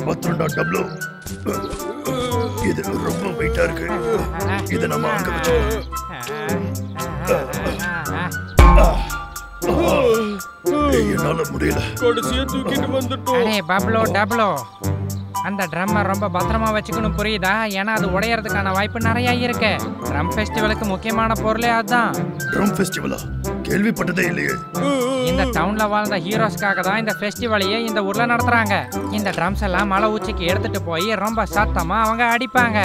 பத்திரம்டா டப்ளு. இது ரொம்ப வெயிட்டா இருக்கு. இதை நம்ம அங்க வச்சுக்கலாம். என்னால முடியல. கடைசியா தூக்கிட்டு வந்துட்டோம். அடே பப்ளோ டப்ளோ, அந்த ட்ரம்மை ரொம்ப பத்திரமா வச்சுக்கணும், புரியுதா? ஏன்னா அது உடையறதுக்கான வாய்ப்பு நிறைய இருக்கு. ட்ரம் ஃபெஸ்டிவலுக்கு முக்கியமான பொருளே அதுதான். ட்ரம் ஃபெஸ்டிவலா? கேள்விப்பட்டதே இல்லையே. இந்த டவுன்ல வாழ்ந்த ஹீரோஸ்க்காக தான் இந்த ஃபெஸ்டிவலையே இந்த ஊர்ல நடத்துறாங்க. இந்த ட்ரம்ஸ் எல்லாம் மலை உச்சிக்கு எடுத்துட்டு போய் ரொம்ப சத்தமா அவங்க அடிப்பாங்க.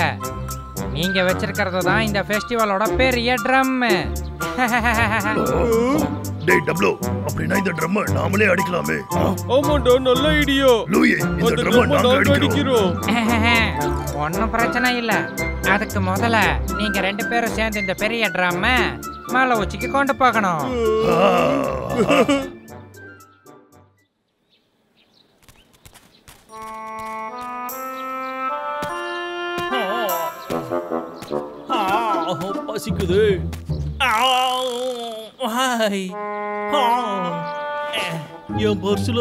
நீங்க வச்சிருக்கிறது தான் இந்த ஃபெஸ்டிவலோட பெரிய ட்ரம். டேய் டப்ளு, அப்படினா இந்த ட்ரம் நாமளே அடிக்கலாமே. ஆமாடா, நல்ல ஐடியா. லூயி, இந்த ட்ரம் நாங்க அடிக்கிறோம். ஒன்னும் பிரச்சனை இல்ல. அதுக்கு முதல்ல நீங்க 2 பேரும் சேர்ந்து இந்த பெரிய ட்ரம் மலை உச்சிக்கு கொண்டு போகணும். பசிக்குது. என் பர்சுல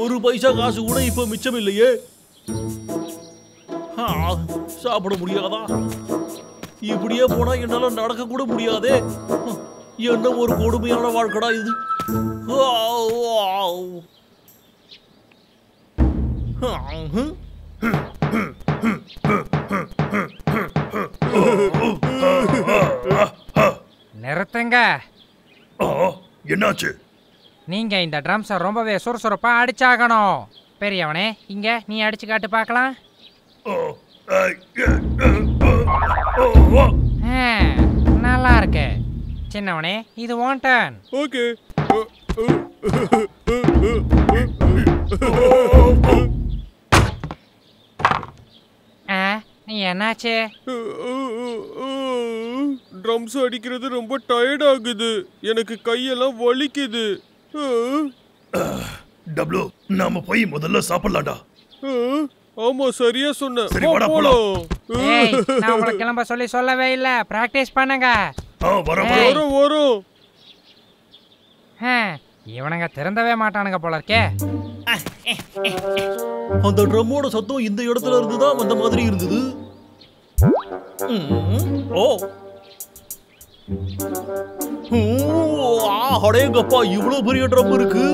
1 பைசா காசு கூட இப்ப மிச்சம் இல்லையே. சாப்பிட முடியாதா? இப்படியே போனா என்னால நடக்க கூட முடியாதே. என்ன ஒரு கொடுமையான வாழ்க்கடா இது. நிறுத்துங்க. என்னாச்சு? நீங்க இந்த ட்ரம்ஸை ரொம்பவே சுறுசுறுப்பா அடிச்சாகணும். பெரியவனே, இங்க நீ அடிச்சு காட்டு பார்க்கலாம். நல்லா இருக்கு. சின்னவனே, இது உன் டர்ன். ஓகே. என்னாச்சு? ட்ரம்ஸ் அடிக்கிறது ரொம்ப டயர்ட் ஆகுது. எனக்கு கையெல்லாம் வலிக்குது. டப்ளு, நாம போய் முதல்ல சாப்பிடலாம்டா. ஆமா, சரியா சொன்ன. சரி, வாடா போலாம். ஏய், நான் உங்களுக்கு கிளம்ப சொல்லவே இல்ல. பிராக்டிஸ் பண்ணுங்க. வரோம். இவனுங்க திறந்தவே மாட்டானுங்க போல இருக்கே. அந்த ட்ரம்மோட சத்தம் இந்த இடத்துல இருந்து தான் வந்த மாதிரி இருந்தது. அடேங்கப்பா, இவ்வளவு பெரிய ட்ரம் இருக்கு.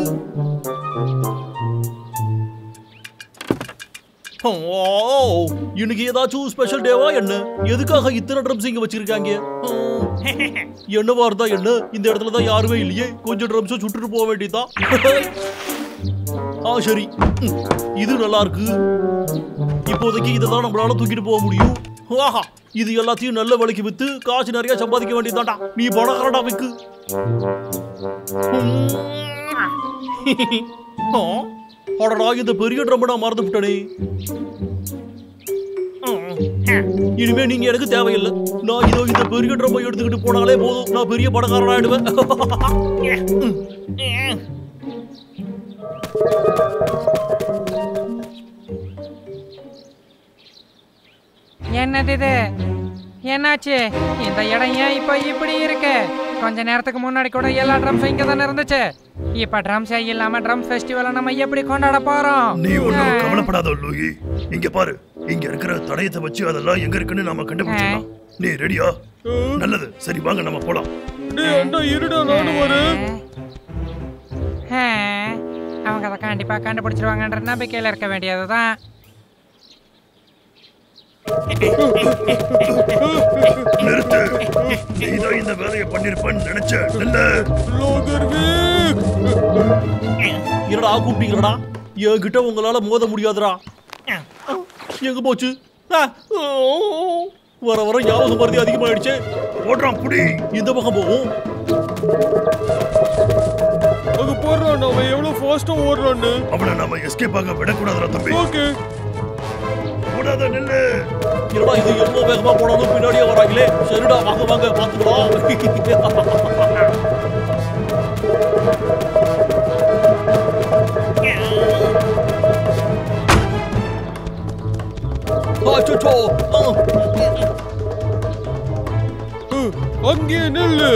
இன்னைக்கு ஏதாச்சும் ஸ்பெஷல் டேவா என்ன? எதுக்காக இத்தனை ட்ரம்ஸ் இங்க வச்சிருக்காங்க? என்னவா இருந்தா என்ன, இந்த இடத்துல தான் யாருமே இல்லையே. கொஞ்சம் ட்ரம்ஸ் சுட்டுட்டு போக வேண்டியதான். சரி, இது நல்லா இருக்கு. இப்போதைக்கு இதான் நம்மளால தூக்கிட்டு போக முடியும். இது எல்லாத்தையும் நல்ல விலைக்கு வித்து காசு நிறைய சம்பாதிக்க வேண்டியதாண்டா. நீ பணக்காரடா, விக்கு. அடடா, இந்த பெரிய ட்ரம் நான் மறந்து விட்டனே. இனிமே நீங்க எனக்கு தேவையில்லை. நான் இதோ இந்த பெரிய ட்ரம் எடுத்துக்கிட்டு போனாலே போதும். நான் பெரிய பணக்காரன் ஆயிடுவேன். என்னது இது? என்னாச்சு? இந்த இடம் ஏன் இப்ப இப்படி இருக்கு? கொஞ்ச நேரத்துக்கு முன்னாடி கூட எல்லா ட்ரம்ஸும் இங்க தானே இருந்துச்சு. இப்ப ட்ரம்ஸே இல்லாம ட்ரம் ஃபெஸ்டிவலை நம்ம எப்படி கொண்டாட போறோம்? நீ ஒன்னும் கவலைப்படாத லூயி. இங்க பாரு, இங்க இருக்கிற தடயத்தை வச்சு அதெல்லாம் எங்க இருக்குன்னு நாம கண்டுபிடிச்சிடலாம். நீ ரெடியா? நல்லது. சரி, வாங்க நம்ம போலாம். அவங்க அதை கண்டிப்பா கண்டுபிடிச்சிருவாங்கன்ற நம்பிக்கையில இருக்க வேண்டியதுதான். நிறுத்து. நீதான் இந்த வேலையை பண்ணிருப்பான்னு நினைச்சேன். என்னடா கூப்பிட்டீங்களா? என்கிட்ட உங்களால மோத முடியாதுடா. எங்க போச்சு? வர வர ஞாபகம் மருதி அதிகமாயிடுச்சு. ஓடுறான், புடி. இந்த பக்கம் போவோம். அங்க போறான். அவன் எவ்வளவு ஃபாஸ்டா ஓடுறான்னு. அவனை நாம எஸ்கேப் ஆக விடக்கூடாதுடா தம்பி. ஓகே. ஓடாத, நில்லு. என்னடா இது எவ்வளவு வேகமா போனாலும் பின்னாடியே வராங்களே. சரிடா, வாங்க வாங்க பாத்துக்கலாம். அங்கே நில்லு.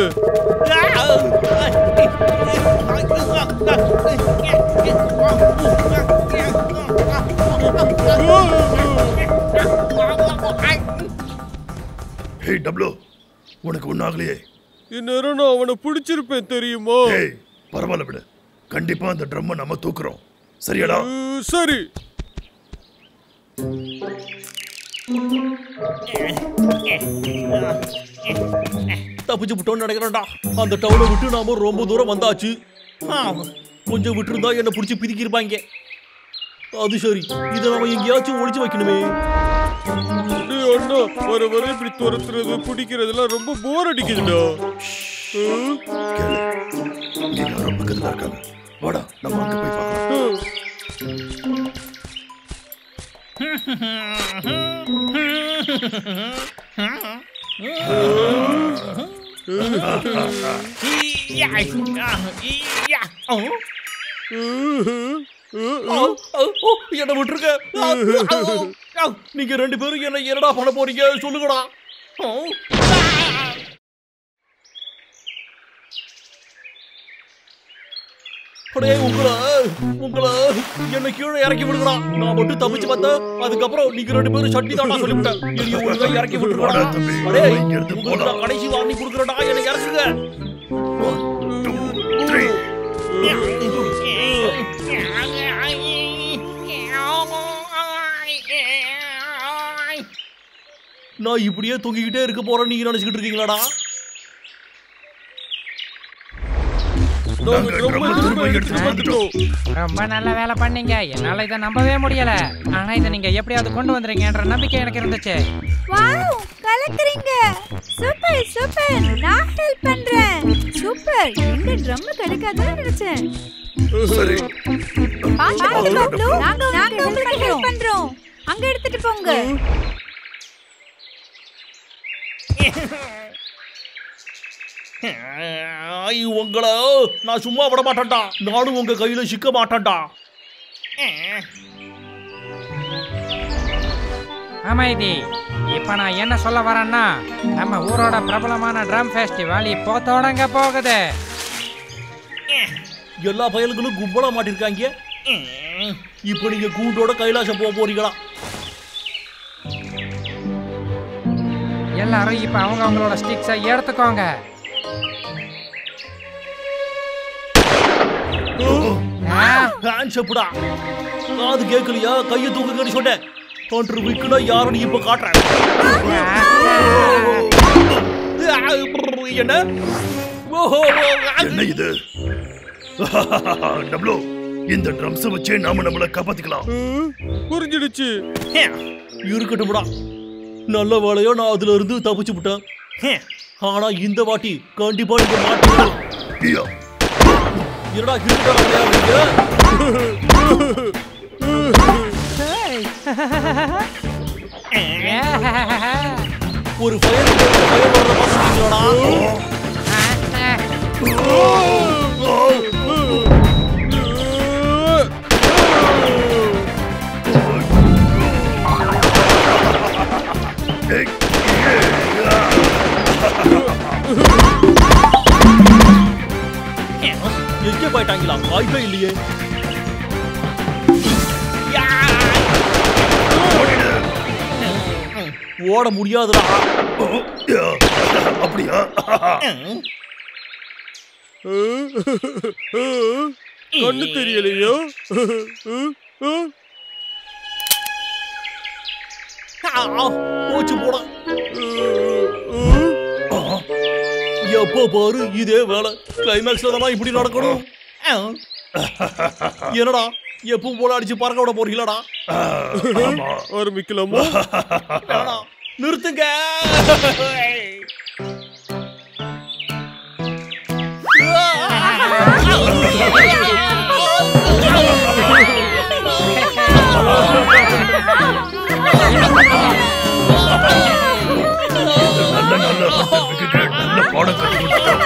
ஹே டப்ளு, உனக்கு ஒன்னாகலையே? இந்நேரம் நான் அவனை பிடிச்சிருப்பேன் தெரியுமா? ஏய், பரவாயில்ல விடு. கண்டிப்பா அந்த ட்ரம்மை நம்ம தூக்குறோம். சரியாடா? சரி. தப்பிச்சு விட்டோம்னு நினைக்கிறேன்டா. அந்த டவுனை விட்டு நாம ரொம்ப தூரம் வந்தாச்சு. கொஞ்சம் விட்டுருந்தா என்ன பிடிச்சி பிரிக்கிருப்பாங்க. அது சரி, இதை நம்ம எங்கேயாச்சும் ஒளிச்சு வைக்கணுமே. அண்ணா, வர வர இப்படி துரத்துறது பிடிக்கிறதுலாம் ரொம்ப போர் அடிக்குதுடா. கேளு, இங்க யாரோ பக்கத்துல இருக்காங்க. வாடா, நம்ம அங்க போய் பார்க்கலாம். என்ன விட்டுருக்க. நீங்க 2 பேரும் என்ன என்னடா பண்ண போறீங்க சொல்லுங்கடா. உங்களை என்ன கீழே இறக்கி விடுங்கடா. நான் மட்டும் தப்பிச்சு வந்தேன். அதுக்கப்புறம் நீங்க 2 பேரும் சட்டி தாண்டா சொல்லிவிட்டேன். என்னைய ஒழுங்கா இறக்கி விட்டுருக்கா. கடைசி வார்னி கொடுக்குறடா, என்னை இறக்குங்க. 1, 2, 3. நான் இப்படியே தூங்கிக்கிட்டே இருக்க போறேன் நீங்க நினைச்சுக்கிட்டு இருக்கீங்களாடா? ரொம்ப நல்ல வேலை பண்ணீங்க. என்னால இதை நம்பவே முடியல. ஆனா இதை நீங்க எப்படியாவது கொண்டு வந்துறீங்கன்ற நம்பிக்கை எனக்கு இருந்துச்சு. வாவ், கலக்குறீங்க. Super super. நான் ஹெல்ப் பண்றேன். சூப்பர். இந்த ட்ரம் கிடைக்காதுன்னு நினைச்சேன். சரி, நாங்க உங்களுக்கு ஹெல்ப் பண்றோம். அங்க எடுத்துட்டு போங்க. உங்களை நான் சும்மா விட மாட்டேன்டா. நானும் உங்க கையில சிக்க மாட்டேன்டா. அமைதி. இப்ப நான் என்ன சொல்ல வரேன்னா, நம்ம ஊரோட பிரபலமான ட்ரம் ஃபெஸ்டிவல் இப்போ தொடங்க போகுது. எல்லா பயல்களும் கும்பலா மாட்டிருக்காங்க. இப்ப நீங்க கூண்டோட கைலாசம் போக போறீங்களா? எல்லாரும் இப்ப அவங்களோட ஸ்டிக்ஸை எடுத்துக்கோங்க. ஹேண்ட்ஸ் அப்டா. காது கேட்கலையா? கையை தூக்குங்கன்னு சொன்னேன். கவுண்டர் விக்குனா யாருன்னு இப்ப காட்டுறேன். என்ன என்ன இது? டப்ளு, இந்த ட்ரம்ஸ் வச்சே நாம நம்மள காப்பாத்திக்கலாம். புரிஞ்சிடுச்சு. இருக்கட்டும்டா. நல்ல வேலையோ நான் அதுல இருந்து தப்பிச்சு விட்டேன். ஆனா இந்த வாட்டி கண்டிப்பா நீங்க மாட்டீங்க. என்னடா கிரிக்கெட் ஒரு ஃபயர் வர்ற பாத்தீங்களா? எங்கே போயிட்டாங்களா? வாய்ப்பே இல்லையே. ஓட முடியாதுடா. அப்படியா? கண்ணு தெரியலையோ? போச்சு போட. எப்போ பாரு இதே வேலை. கிளைமேக்ஸ்ல தான் இப்படி நடக்கணும். என்னடா எப்பவும் போல அடிச்சு பறக்க விட போறீங்களாடா? ஆரம்பிக்கலாமா? நிறுத்துங்க. நல்ல பாடம் கற்றுக் கொடுத்துட்டோம்.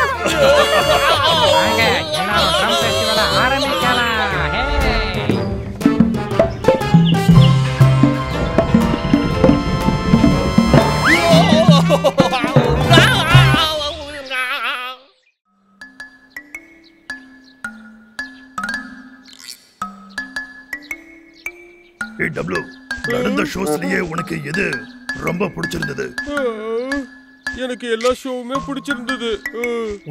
வாங்க, எல்லாரும் ட்ரம் ஃபெஸ்டிவலை ஆரம்பிக்கலாம். ஹே! ஏய் டப்ளு, நடந்த ஷோஸ்லயே உனக்கு எது ரொம்ப பிடிச்சிருந்தது? எனக்கு எல்லா ஷோவுமே பிடிச்சிருந்தது.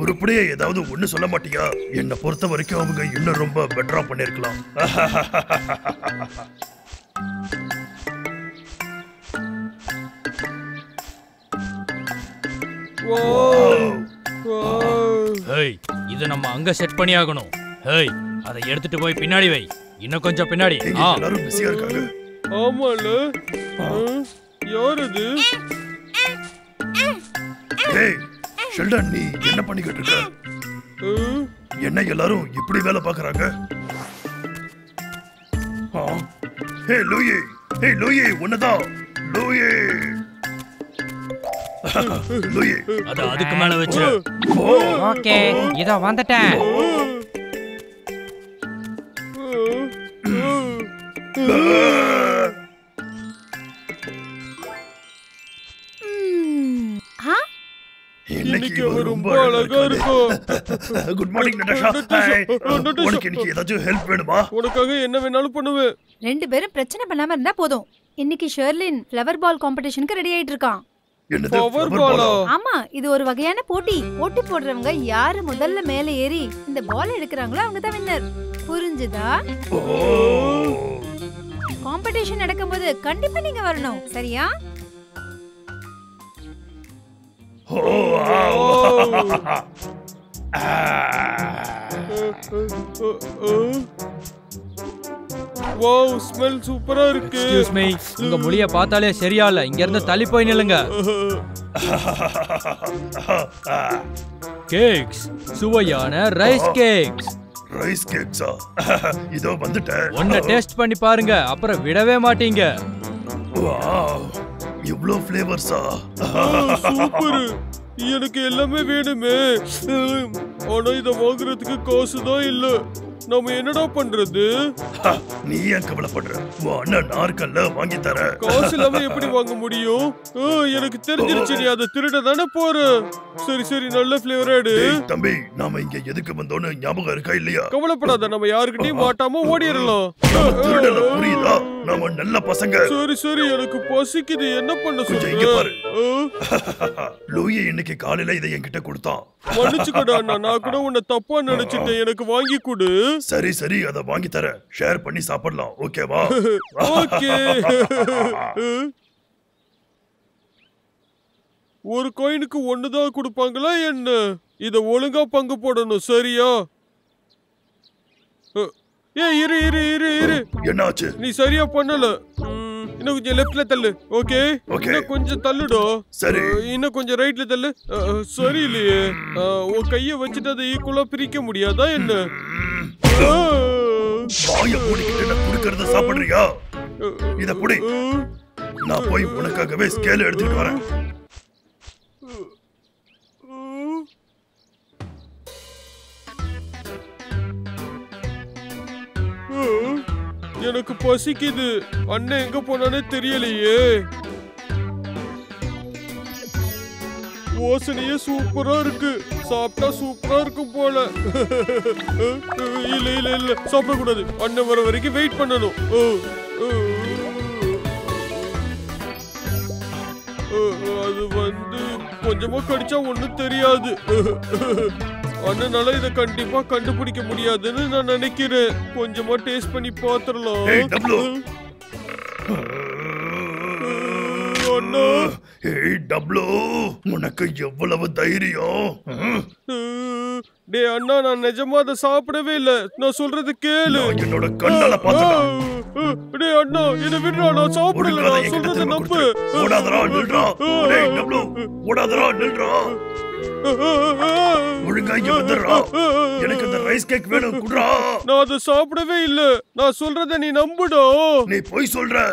உருப்படியே ஏதாவது ஒண்ணு சொல்ல மாட்டியா? என்னை பொறுத்த வரைக்கும் அவங்க இன்னும் ரொம்ப பெட்டரா பண்ணிருக்கலாம். ஹேய், இத நம்ம அங்க செட் பண்ணி ஆகணும். ஹேய், அதை எடுத்துட்டு போய் பின்னாடி வை. இன்னும் கொஞ்சம் பின்னாடி. எல்லாரும் பிஸியா இருக்காங்க. ஆமால, யார் அது? ஏய் ஷெல்டன், நீ என்ன பண்ணிக்கிட்டு இருக்க? என்ன எல்லாரும் இப்படி வேலை பார்க்கறாங்க? ஹே லூயி, ஹே லூயி, உன்னதான் லூயி. லூயி, அத அதுக்கு மேல வச்சு. ஓகே, இதோ வந்துட்டேன். இன்னைக்கு ரொம்ப அழகா இருக்கும். Good morning Natasha. உனக்கு இன்னைக்கு ஏதாச்சும் ஹெல்ப் வேணுமா? உனக்காக என்ன வேணாலும் பண்ணுவேன். ரெண்டு பேரும் பிரச்சனை பண்ணாம இருந்தா போதும். இன்னைக்கு ஷெர்லின் ஃப்ளவர் பால் காம்படிஷனுக்கு ரெடி ஆயிட்டு இருக்கான். என்னது ஃப்ளவர் பாலா? ஆமா, இது ஒரு வகையான போட்டி. போட்டி போடுறவங்க யாரு முதல்ல மேல ஏறி இந்த பால் எடுக்கறாங்களோ அவங்க தான் வின்னர். புரிஞ்சுதா? காம்படிஷன் நடக்கும்போது கண்டிப்பா நீங்க வரணும், சரியா? வாவ், ஸ்மெல் சூப்பரா இருக்கு. எக்ஸ்கியூஸ் மீ, உங்க மொழிய பார்த்தாலே சரியா இல்ல. இங்க இருந்து தள்ளி போய் நில்லுங்க. கேக்ஸ், சுவையான ரைஸ் கேக்ஸ். ரைஸ் கேக்ஸா? இதோ வந்துட்டேன். ஒன்ன டேஸ்ட் பண்ணி பாருங்க, அப்புறம் விடவே மாட்டீங்க. வாவ், இவ்ளோ ஃப்ளேவர்ஸா? சூப்பர். எனக்கு எல்லாமே வேணுமே. ஆனா இத வாங்குறதுக்கு காசு தான் இல்ல. நாம என்னடா பண்றது? நீ ஏன் கவலைப்படுற? அண்ணன் நாற்கல்ல வாங்கி தர. காசு இல்லாம எப்படி வாங்க முடியும்? எனக்கு தெரிஞ்சிருச்சு, நீ அதை திருட தானே போற. சரி சரி, நல்ல ஃபிளேவர் எடு. தம்பி, நாம இங்க எதுக்கு வந்தோன்னு ஞாபகம் இருக்கா இல்லையா? கவலைப்படாத, நம்ம யாருக்கிட்டையும் மாட்டாம ஓடிடலாம். திருடல, புரியுதா? நாம நல்ல பசங்க. சரி சரி, எனக்கு பசிக்குது, என்ன பண்ண கொஞ்சம் இங்க பாரு. சொல்ற? லூயி இன்னைக்கு காலையில இதை என்கிட்ட கொடுத்தான். மன்னிச்சுக்கடா அண்ணா, நான் கூட உன்னை தப்பா நினைச்சிட்டேன். எனக்கு வாங்கி கொடு. சரி சரி, அத வாங்கி தர. ஷேர் பண்ணி சாப்பிடலாம், ஓகேவா? ஓகே. ஒரு காயினுக்கு ஒண்ணுதான் கொடுப்பாங்களா என்ன? இத ஒழுங்கா பங்கு போடணும், சரியா? இரு இரு இரு இரு. என்னாச்சு? நீ சரியா பண்ணல. இன்னும் கொஞ்சம் லெஃப்ட்ல தள்ளு. ஓகே, இன்னும் கொஞ்சம் தள்ளுடா. சரி, இன்னும் கொஞ்சம் ரைட்ல தள்ளு. சரி இல்லையே, உன் கைய வச்சுட்டு அதை ஈக்குவலா பிரிக்க முடியாதா என்ன? வாய மூடிக்கிட்டு நான் குடுக்கறத சாப்பிடுறியா? இத புடி. நான் போய் உனக்காகவே ஸ்கேல் எடுத்துட்டு வரேன். எனக்கு பசிக்குது. அண்ணன் எங்க போனானே தெரியலையே. வாசனையே சூப்பரா இருக்கு. சாப்பிட்டா சூப்பரா இருக்கும் போல. இல்ல இல்ல இல்ல, சாப்பிட கூடாது. அண்ணன் வர வரைக்கும் வெயிட் பண்ணணும். அது கொஞ்சமா கடிச்சா ஒண்ணும் தெரியாது. அண்ணனால இத கண்டிப்பா கண்டுபிடிக்க முடியாதுன்னு நான் நினைக்கிறேன். கொஞ்சமா டேஸ்ட் பண்ணி பாத்துறலாம். அண்ணா, ஏய் டப்ளு, உனக்கு எவ்வளவு தைரியம்? டேய் அண்ணா, நான் நிஜமா அதை சாப்பிடவே இல்ல. நான் சொல்றது கேளு. என்னோட கண்ணால பார்த்தேன். டேய் அண்ணா, என்ன விடுறா, நான் சாப்பிடல. நான் சொல்றது நம்பு. ஓடாதடா, நில்றா. டேய் டப்ளு, ஓடாதடா, நில்றா. ஒழுங்கா இங்க வந்துடுறா. எனக்கு இந்த ரைஸ் கேக் வேணும், குடுறா. நான் அதை சாப்பிடவே இல்ல. நான் சொல்றத நீ நம்புடா. நீ போய் சொல்ற.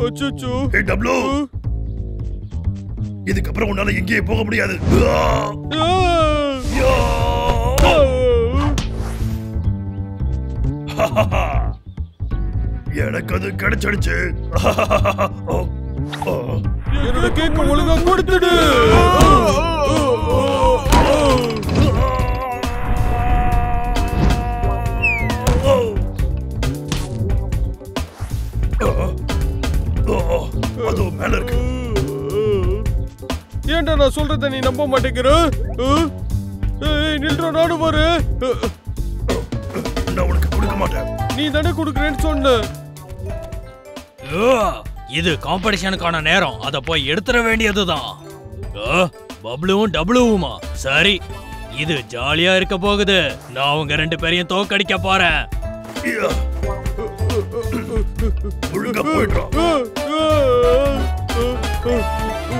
அச்சச்சோ. ஏய் டப்ளு, இதுக்கப்புறம் உன்னால எங்கேயே போக முடியாது. எனக்கு அது கிடைச்சிடுச்சு. என்னோட கேக்க ஒழுங்கா கொடுத்துடு. அதோ மேல இருக்கு. ஏன்டா நான் சொல்றத நீ நம்ப மாட்டேங்கிற? நில்றா, நானும் வரு. நான் உனக்கு கொடுக்க மாட்டேன். நீ தானே கொடுக்குறேன்னு சொன்ன. இது காம்படிஷனுக்கான நேரம், அத போய் எடுத்துற வேண்டியதுதான். பப்ளுவும் டபுளுவுமா? சரி, இது ஜாலியா இருக்க போகுது. நான் அவங்க 2 பேரையும் தோக்கடிக்க போறேன். ஒழுங்கா போயிடுறோம்.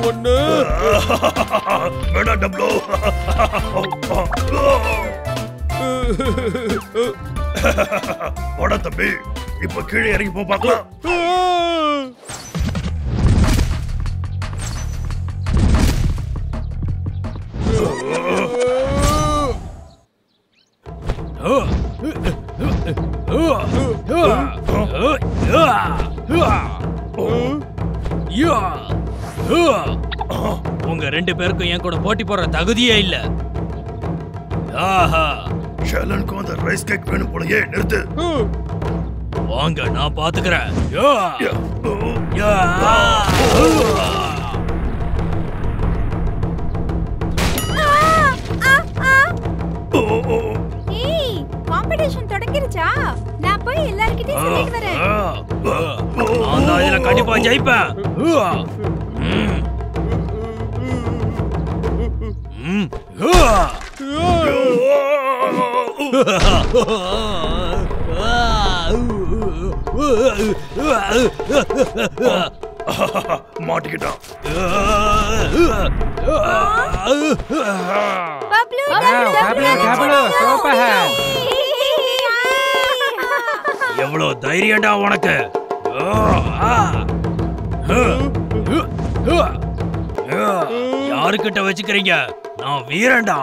ஒண்ணு வேணாம் டப்ளோ. போடா தம்பி, இப்ப கீழே இறங்கி போ பார்க்கலாம். உங்க 2 பேருக்கும் என் கூட போட்டி போடுற தகுதியே இல்ல. ஷேலனுக்கும் அந்த ரைஸ் கேக் வேணும் போலயே. நிறுத்து. வாங்க, நான் பாத்துக்கிறேன். ஏய், காம்படிஷன் தொடங்கிருச்சா? நான் போய் எல்லார்கிட்டயும் சொல்லிட்டு வரேன். நான் தான் இதுல கண்டிப்பா ஜெயிப்பேன். மாட்டிக்கிட்டான். Bablu, double super. எவ்வளவு தைரியம்டா உனக்கு? யாருக்கிட்ட வச்சுக்கிறீங்க? நான் வீரன்டா.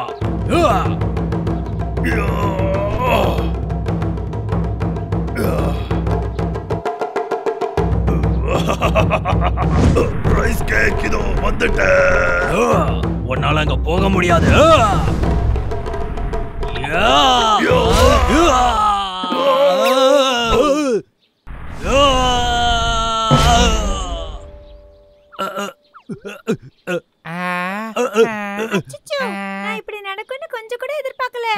ரைஸ் கேக் இதோ வந்துட்டேன். உன்னால அங்க போக முடியாது. அச்சச்சோ, நான் இப்படி நடக்கும்னு கொஞ்சம் கூட எதிர்பார்க்கல.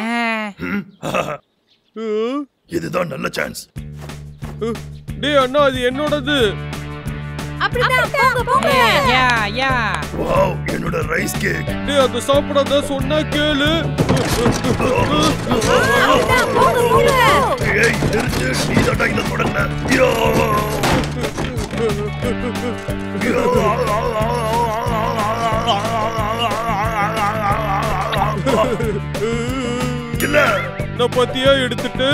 இதுதான் நல்ல சான்ஸ். டேய் அண்ணா, அது என்னோடது. அப்படிதான், போங்க போங்க. யா யா. வாவ், என்னோட ரைஸ் கேக். டேய் அத சாப்பிடாத, சொன்னா கேளு. அப்படிதான், போங்க போங்க. ஏய், நிறுத்து. நீ தான்டா இத தொடங்கல. யோ. இல்ல, நான் பத்தியா எடுத்துட்டு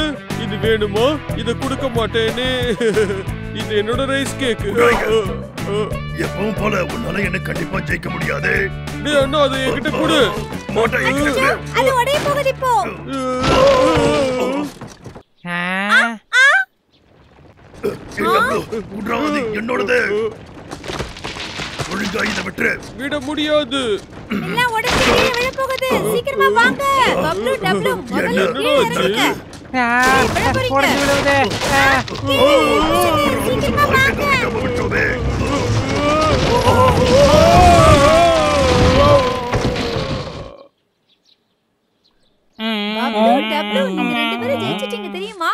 இது வேணுமா? இத கொடுக்க மாட்டேனே. இது என்னோட ரைஸ் கேக். எப்பவும் போல உன்னால என்ன கண்டிப்பா ஜெயிக்க முடியாது. டேய் அண்ணா, அதை என்கிட்ட கொடு. மாட்டேன், என்கிட்ட கொடு. அது உடைய போகுது இப்போ. உட்ராவது என்னோடது. ஒழுங்கா இதை விட்டுரு. விட முடியாது. எல்லாம் உடைஞ்சு கீழே விழ போகுது. சீக்கிரமா வாங்க. பப்ளு, டப்ளு, முதல்ல கீழே இறங்குங்க. உடஞ்சு விழுவுது. சீக்கிரமா வாங்க. விட்டோமே. பப்ளு, டப்ளு, நீங்க 2 பேரும் ஜெயிச்சிட்டீங்க தெரியுமா?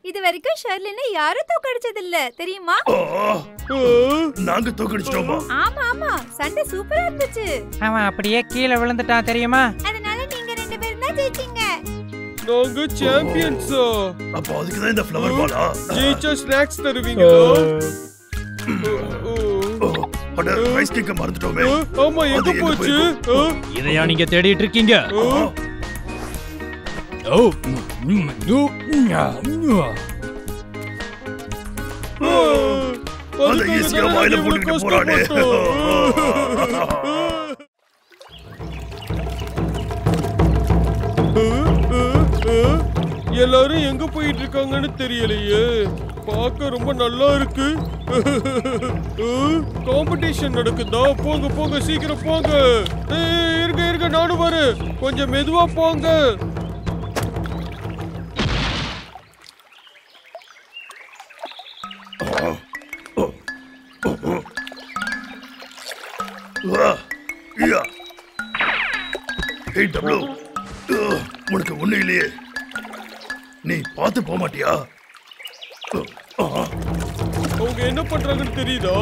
இது வரைக்கும் ஷர்லினை யாரும் தோக்கடிச்சது இல்ல தெரியுமா? நாங்க தோக்கடிச்சிட்டோமா? ஆமா ஆமா, சண்டை சூப்பரா இருந்துச்சு. அவன் அப்படியே கீழே விழுந்துட்டான் தெரியுமா? அதனால நீங்க 2 பேரும் தான் ஜெயிச்சீங்க. நாங்க சாம்பியன்ஸா? அப்ப அதுக்கு தான் இந்த ஃப்ளவர் பாலா? ஜெயிச்சா ஸ்நாக்ஸ் தருவீங்களா? அட, ரைஸ் கேக்க மறந்துட்டோமே. ஆமா, எங்க போச்சு? இதையா நீங்க தேடிட்டு இருக்கீங்க? அதை ஈஸியா வாயில போட்டுட்டு போறானே. எல்லாரும் எங்க போயிட்டு இருக்காங்கன்னு தெரியலையே. பார்க்க ரொம்ப நல்லா இருக்கு. காம்படிஷன் நடக்குதா? போங்க போங்க, சீக்கிரம் போங்க. இருங்க நானும் வரேன். கொஞ்சம் மெதுவா போங்க. உனக்கு ஒண்ணு இல்லையே, நீ பார்த்து போக மாட்டியா? அவங்க என்ன பண்றாங்கன்னு தெரியுதா?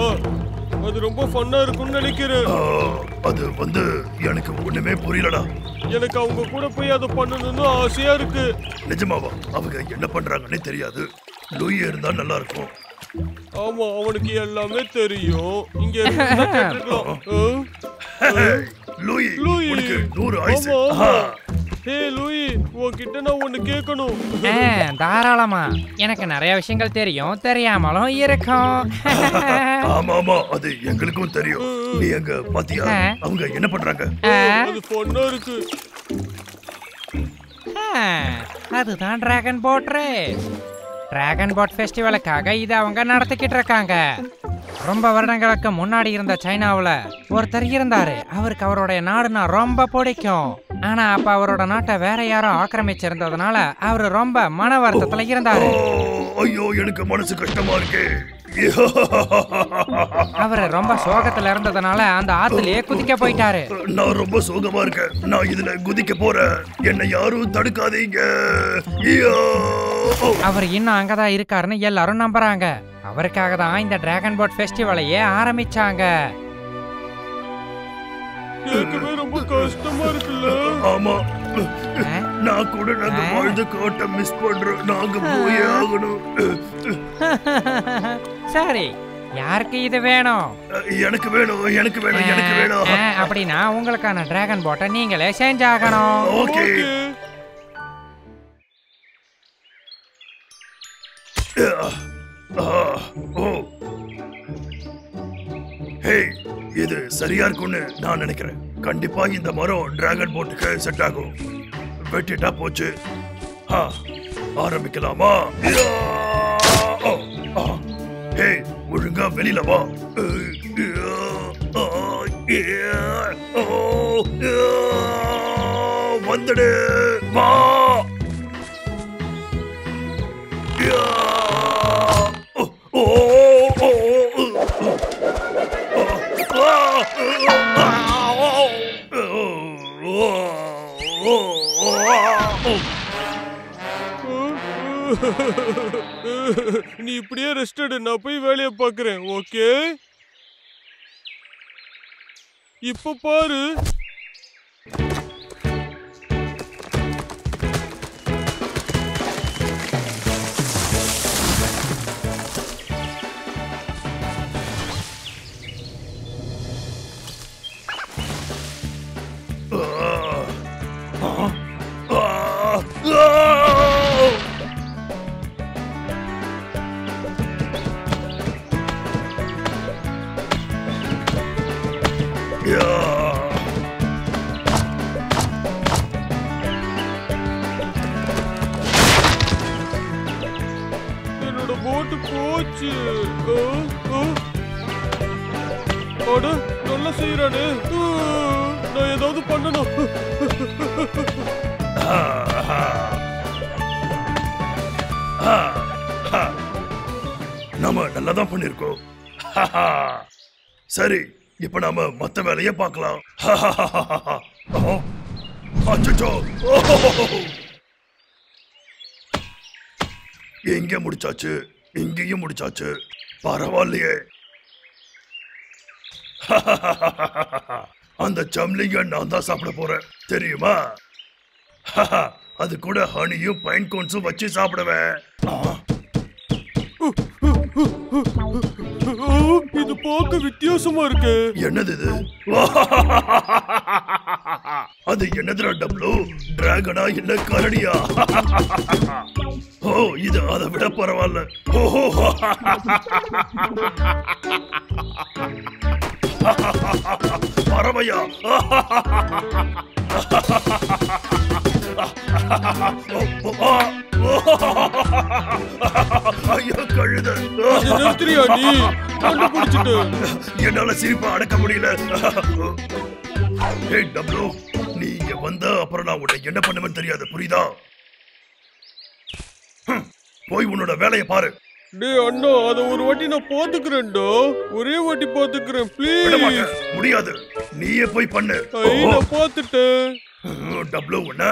அது ரொம்ப ஃபன்னா இருக்கும்னு நினைக்கிறேன். அது வந்து எனக்கு ஒண்ணுமே புரியலடா. எனக்கு அவங்க கூட போய் அதை பண்ணணும்னு ஆசையா இருக்கு. நிஜமாவா? அவங்க என்ன பண்றாங்கன்னே தெரியாது. லூயி இருந்தா நல்லா இருக்கும். ஆமா, அவனுக்கு எல்லாமே தெரியும். இங்க இருந்தா கேட்டிருக்கலாம். Louie, Louie. உனக்கு 100 ஆயுசு. ஹே லூயி, உன்கிட்ட நான் ஒன்னு கேட்கணும். தாராளமா. எனக்கு நிறைய விஷயங்கள் தெரியும், தெரியாமலும் இருக்கும். ஆமா ஆமா, அது எங்களுக்கும் தெரியும். நீ எங்க பாத்தியா? அவங்க என்ன பண்றாங்க? அது ஃபன்னா இருக்கு. அதுதான் dragon boat race. Dragon boat ஃபெஸ்டிவலுக்காக இதை அவங்க நடத்திக்கிட்டு இருக்காங்க. ரொம்ப வருடங்களுக்கு முன்னாடி இருந்த சைனாவில் ஒருத்தர் இருந்தாரு. அவருக்கு அவருடைய நாடுனா ரொம்ப பிடிக்கும். ஆனா அப்ப அவரோட நாட்டை வேற யாரோ ஆக்கிரமிச்சிருந்ததுனால அவரு ரொம்ப மன வருத்தத்துல இருந்தாரு. ஐயோ, எனக்கு மனசு கஷ்டமா இருக்கு. அவரு ரொம்ப சோகத்துல இருந்ததுனால அந்த ஆத்துலயே குதிக்க போயிட்டாரு. நான் ரொம்ப சோகமா இருக்கேன். நான் இதுல குதிக்க போறேன். என்னை யாரும் தடுக்காதீங்க. அவர் இன்னும் அங்கதான் இருக்காருன்னு எல்லாரும் நம்புறாங்க. அவருக்காக தான் இந்த டிராகன் போட் ஃபெஸ்டிவலையே ஆரம்பிச்சாங்க. கேட்கவே ரொம்ப கஷ்டமா இருக்குல்ல? ஆமா, நான் கூட நாங்க வாழ்ந்த காட்ட மிஸ் பண்றோம். நாங்க போயே ஆகணும். சரி, யாருக்கு இது வேணும்? எனக்கு வேணும், எனக்கு வேணும், எனக்கு வேணும். அப்படின்னா உங்களுக்கான டிராகன் போட்டை நீங்களே செஞ்சாகணும். ஓகே. ஹே, இது சரியா இருக்கும்னு நான் நினைக்கிறேன். கண்டிப்பா இந்த மரம் டிராகன் போட்டுக்கு செட் ஆகும். வெட்டிட்டா போச்சு. ஆரம்பிக்கலாமா? ஹே, ஒழுங்கா வெளியில வா. வந்துடு, வா. நீ இப்படியே ரெஸ்ட் எடு, நான் போய் வேலையை பார்க்கிறேன். ஓகே, இப்ப பாரு. என்னோட போட்டு போச்சு. அட, நல்லா செய்யறானே. நான் ஏதாவது பண்ணணும். நாம நல்லாதான் பண்ணிருக்கோம். சரி, இப்ப நாம மத்த வேலையை பார்க்கலாம். அச்சச்சோ, எங்க முடிச்சாச்சு, இங்கேயும் முடிச்சாச்சு. பரவாயில்லையே. அந்த சம்லிங்க நான் தான் சாப்பிட போறேன், தெரியுமா? அது கூட ஹனியும் பைன் கோன்ஸும் வச்சு சாப்பிடுவேன். இது பார்க்க வித்தியாசமா இருக்கு. என்னது இது? அது என்னதுடா டப்ளு? டிராகனா இல்ல கரடியா? ஓ, இது அதை விட பரவாயில்ல. பறவையா? ஐயோ கழுத. அது நிறுத்துறியா நீ? கண்டுபிடிச்சிட்டு என்னால சிரிப்பா அடக்க முடியல. ஏய் டப்ளு, நீ இங்க வந்த அப்புறம் நான் உன்னை என்ன பண்ணுவேன்னு தெரியாது, புரியுதா? போய் உன்னோட வேலையை பாரு. டேய் அண்ணா, அத ஒரு வாட்டி நான் பாத்துக்கிறேன்டா. ஒரே வாட்டி பாத்துக்கிறேன் ப்ளீஸ். முடியாது, நீயே போய் பண்ணு. நான் பாத்துட்டேன். டப்ளு உன்ன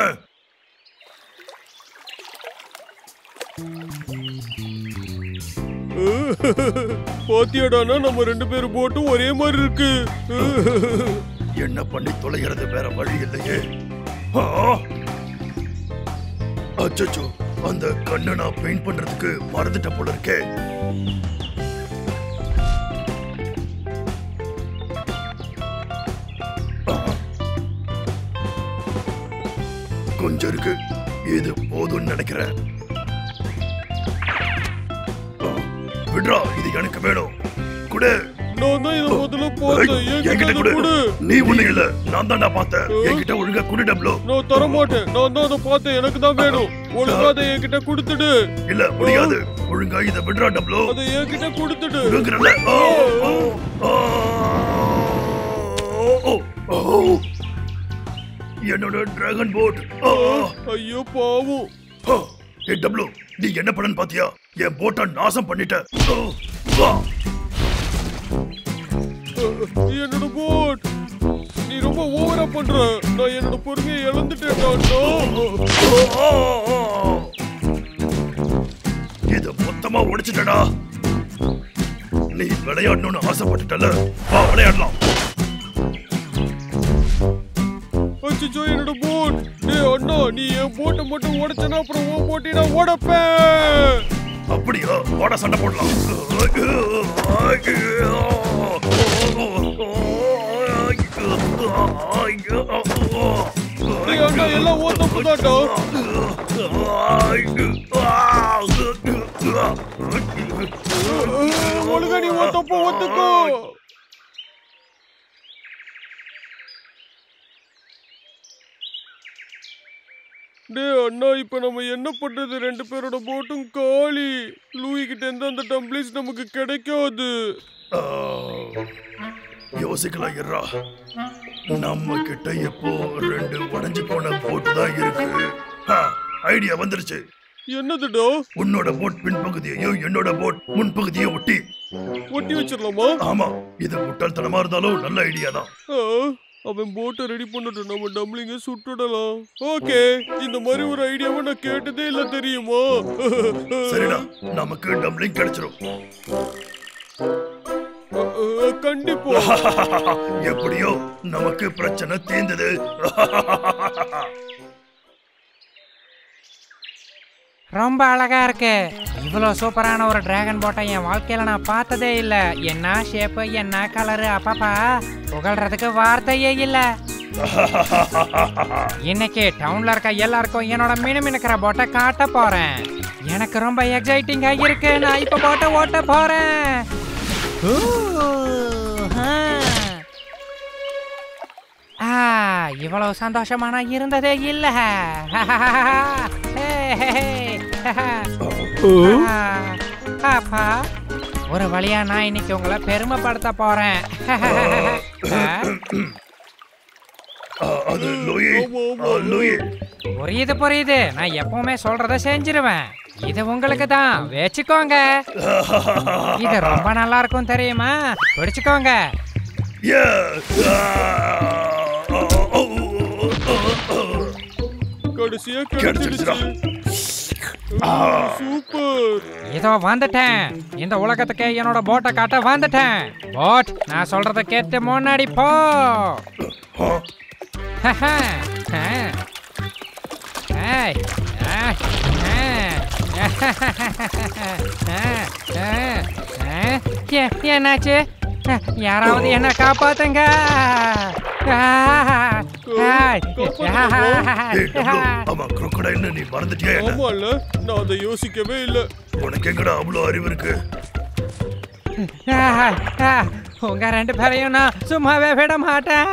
பாத்தியாடானா நம்ம 2 பேரும் போட்டும் ஒரே மாதிரி இருக்கு. என்ன பண்ணி தொலைகிறது, வேற வழி இல்லையே. அச்சோ, அந்த கண்ணை நான் பெயிண்ட் பண்றதுக்கு மறந்துட்ட போல இருக்கே. கொஞ்சம் இருக்கு, இது போதும்னு நினைக்கிறேன். விட்ரா, இது எனக்கு வேணும். குடு. நான் தான் இத முதல்ல பார்த்தேன். என்கிட்ட குடு. நீ ஒண்ணு இல்ல, நான் தான்டா பார்த்தேன். என்கிட்ட ஒழுங்கா குடு டப்ளு. நான் தர மாட்டேன். நான் தான் அத பார்த்தேன். எனக்கு தான் வேணும். ஒழுங்கா அதை என்கிட்ட கொடுத்துடு. இல்ல முடியாது. ஒழுங்கா இத விட்றா டப்ளு. அதை என்கிட்ட கொடுத்துடு. குடுங்கறல. என்னோட டிராகன் போட். ஐயோ பாவம். ஏய் டப்ளு, நீ என்ன பண்ணன்னு பாத்தியா? என் போட்டை நாசம் பண்ணிட்ட. என்னோட போட், நீ ரொம்ப ஓவரா பண்ற. நான் என்னோட பொறுமையை இழந்துட்டேன். இத மொத்தமா உடைச்சிட்டடா. நீ விளையாடணும்னு ஆசைப்பட்டுட்டல, வா விளையாடலாம். அச்சோ, என்னோட போட். டேய் அண்ணா, நீ என் போட்டை மட்டும் உடைச்சனா அப்புறம் உன் போட்டை நான் உடைப்பேன். அப்படியா? வாடா சண்டை போடலாம். டேய் அண்ணா, எல்லாம் ஓ தப்பு தான்டா. ஒழுங்கா நீ ஓ தப்பு ஒத்துக்கோ. டேய் அண்ணா, இப்ப நம்ம என்ன பண்றது? 2 பேரோட போட்டும் காலி. லூயி கிட்ட இருந்து அந்த டம்ப்ளிங்ஸ் நமக்கு கிடைக்காது. யோசிக்கலாம் இருடா. நம்ம கிட்ட எப்போ 2 உடைஞ்சு போன போட்டு தான் இருக்கு. ஐடியா வந்துருச்சு. என்னதுடா? உன்னோட போட் பின்பகுதியையும் என்னோட போட் முன்பகுதியை ஒட்டி வச்சிடலாமா? ஆமா, இது முட்டாள்தனமா இருந்தாலும் நல்ல ஐடியா தான். அவன் போட்டை ரெடி பண்ணிட்டு நம்ம டம்ப்ளிங்க சுட்டுடலாம். ஓகே, இந்த மாதிரி ஒரு ஐடியாவை நான் கேட்டதே இல்ல தெரியுமா? சரிடா, நமக்கு டம்ப்ளிங் கிடைச்சிரும். கண்டிப்பா. எப்படியோ நமக்கு பிரச்சனை தீர்ந்தது. ரொம்ப அழகா இருக்கு. இவ்வளோ சூப்பரான ஒரு டிராகன் போட்டை என் வாழ்க்கையில நான் பார்த்ததே இல்ல. என்ன ஷேப்பு, என்ன கலரு, அப்பப்பா புகழ்றதுக்கு வார்த்தையே இல்ல. இன்னைக்கு டவுன்ல இருக்க எல்லாருக்கும் என்னோட மினுமினுக்கிற போட்டை காட்ட போறேன். எனக்கு ரொம்ப எக்ஸைட்டிங்கா இருக்கு. நான் இப்ப போட்டை ஓட்ட போறேன். இவ்வளவு சந்தோஷமா நான் இருந்ததே இல்ல. அப்பா, ஒரு வழியா நான் இன்னைக்கு உங்களை பெருமைப்படுத்த போறேன். புரியுது. நான் எப்பவுமே சொல்றத செஞ்சிருவேன். இது உங்களுக்கு தான், வச்சுக்கோங்க. இது ரொம்ப நல்லா இருக்கும் தெரியுமா? பிடிச்சுக்கோங்க. கடைசியா கிடைச்சிடுச்சு. சூப்பர். இதோ வந்துட்டேன். இந்த உலகத்துக்கு என்னோட போட்டை காட்ட வந்துட்டேன். போட், நான் சொல்றத கேட்டு முன்னாடி போ. என்னாச்சு? யாராவது என்ன காப்பாத்துங்க. நீ மறந்துட்டியா? நான் அதை யோசிக்கவே இல்லை. உனக்கு எங்கடா அவ்வளவு அறிவு இருக்கு? உங்க 2 பேரையும் நான் சும்மாவே விட மாட்டேன்.